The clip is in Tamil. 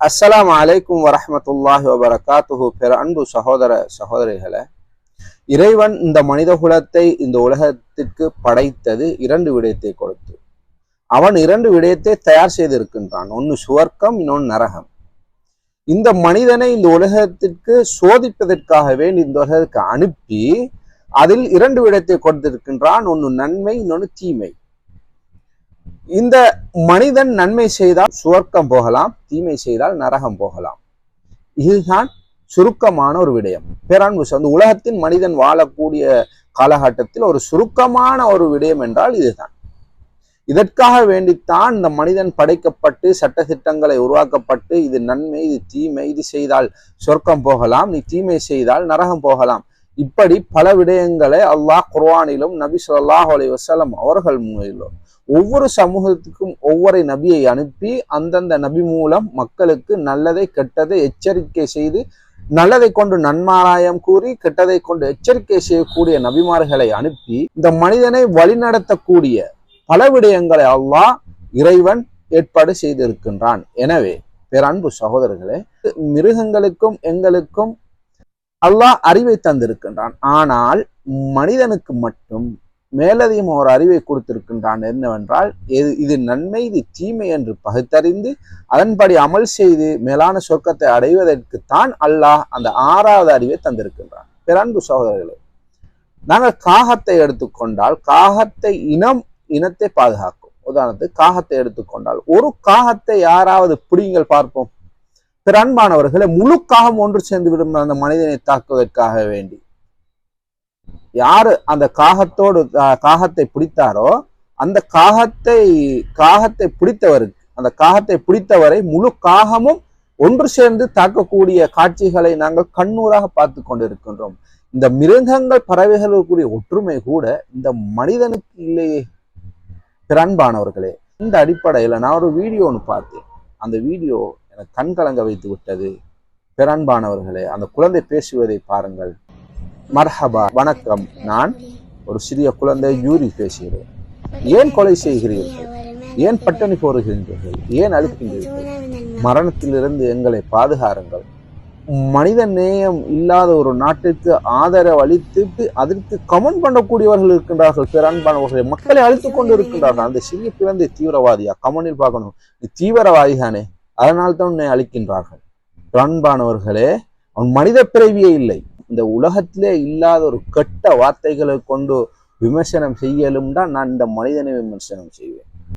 அஸ்ஸலாமு அலைக்கும் வரஹ்மத்துல்லாஹி வபரகாத்துஹு. பிற அன்பு சகோதர சகோதரிகளே, இறைவன் இந்த மனித குலத்தை இந்த உலகத்திற்கு படைத்தது இரண்டு விடயத்தை கொடுத்து. அவன் இரண்டு விடயத்தை தயார் செய்திருக்கின்றான். ஒன்று சுவர்க்கம், இன்னொன்று நரகம். இந்த மனிதனை இந்த உலகத்திற்கு சோதிப்பதற்காகவே இந்த உலகத்துக்கு அனுப்பி அதில் இரண்டு விடயத்தை கொடுத்திருக்கின்றான். ஒன்று நன்மை, இன்னொன்று தீமை. இந்த மனிதன் நன்மை செய்தால் சுவர்க்கம் போகலாம், தீமை செய்தால் நரகம் போகலாம். இதுதான் சுருக்கமான ஒரு விடயம். பேரான்பு அந்த உலகத்தின் மனிதன் வாழக்கூடிய காலகட்டத்தில் ஒரு சுருக்கமான ஒரு விடயம் என்றால் இதுதான். இதற்காக வேண்டித்தான் இந்த மனிதன் படைக்கப்பட்டு சட்ட திட்டங்களை உருவாக்கப்பட்டு இது நன்மை, இது தீமை, இது செய்தால் சொர்க்கம் போகலாம், நீ தீமை செய்தால் நரகம் போகலாம். இப்படி பல விடயங்களை அல்லாஹ் குர்ஆனிலும் நபி ஸல்லல்லாஹு அலைஹி வஸல்லம் அவர்கள் மூலம் ஒவ்வொரு சமூகத்துக்கும் ஒவ்வொரு நபியை அனுப்பி அந்தந்த நபி மூலம் மக்களுக்கு நல்லதை கெட்டதை எச்சரிக்கை செய்து, நல்லதை கொண்டு நன்மாராயம் கூறி கெட்டதை கொண்டு எச்சரிக்கை செய்யக்கூடிய நபிமார்களை அனுப்பி இந்த மனிதனை வழிநடத்தக்கூடிய பல விடயங்களை அல்லாஹ் இறைவன் ஏற்பாடு செய்திருக்கின்றான். எனவே பேரன்பு சகோதரர்களே, மிருகங்களுக்கும் எங்களுக்கும் அல்லாஹ் அறிவை தந்திருக்கின்றான். ஆனால் மனிதனுக்கு மட்டும் மேலதிகம் ஒரு அறிவை கொடுத்திருக்கின்றான். என்னவென்றால் இது நன்மை, இது தீமை என்று பகுத்தறிந்து அதன்படி அமல் செய்து மேலான சொர்க்கத்தை அடைவதற்குத்தான் அல்லாஹ் அந்த 6வது அறிவை தந்திருக்கின்றான். பேரன்பு சகோதரர்களே, நாங்கள் காகத்தை எடுத்துக்கொண்டால் காகத்தை இனத்தை பாதுகாக்கும். உதாரணத்துக்கு காகத்தை எடுத்துக்கொண்டால் ஒரு காகத்தை யாராவது பிடிங்கள் பார்ப்போம். பிறன்பானவர்களை முழு காகம் ஒன்று சேர்ந்து விடும் அந்த மனிதனை தாக்குவதற்காக வேண்டி. யாரு அந்த காகத்தை பிடித்தாரோ அந்த காகத்தை பிடித்தவரை முழு காகமும் ஒன்று சேர்ந்து தாக்கக்கூடிய காட்சிகளை நாங்கள் கண்ணூராக பார்த்து கொண்டிருக்கின்றோம். இந்த மிருகங்கள் பறவைகளுக்குரிய ஒற்றுமை கூட இந்த மனிதனுக்கு இல்லையே. பிறன்பானவர்களே, இந்த அடிப்படையில நான் ஒரு வீடியோ ஒன்று பார்த்தேன். அந்த வீடியோ எனக்கு கண்கலங்க வைத்து விட்டது. பிறன்பானவர்களே, அந்த குழந்தை பேசுவதை பாருங்கள். மர்ஹபா, வணக்கம், நான் ஒரு சிறிய குழந்தை யூரி பேசுகிறேன். ஏன் கொலை செய்கிறீர்கள்? ஏன் பட்டினி போடுகின்றீர்கள்? ஏன் அழுக்கின்றீர்கள்? மரணத்திலிருந்து எங்களை பாதுகாருங்கள். மனித நேயம் இல்லாத ஒரு நாட்டிற்கு ஆதரவு அளித்து அதற்கு கமெண்ட் பண்ணக்கூடியவர்கள் இருக்கின்றார்கள். பிறன்பானவர்களை மக்களை அழித்துக் கொண்டு இருக்கின்றார்கள். அந்த சிறிய குழந்தை தீவிரவாதியா? கமெண்டில் பார்க்கணும், நீ தீவிரவாதி தானே, அதனால்தான் உன்னை அழிக்கின்றார்கள். பிறன்பானவர்களே, அவன் மனித பிறவியே இல்லை. இந்த உலகத்திலே இல்லாத ஒரு கெட்ட வார்த்தைகளை கொண்டு விமர்சனம் செய்யலும் தான் நான் இந்த மனிதனை விமர்சனம் செய்வேன்.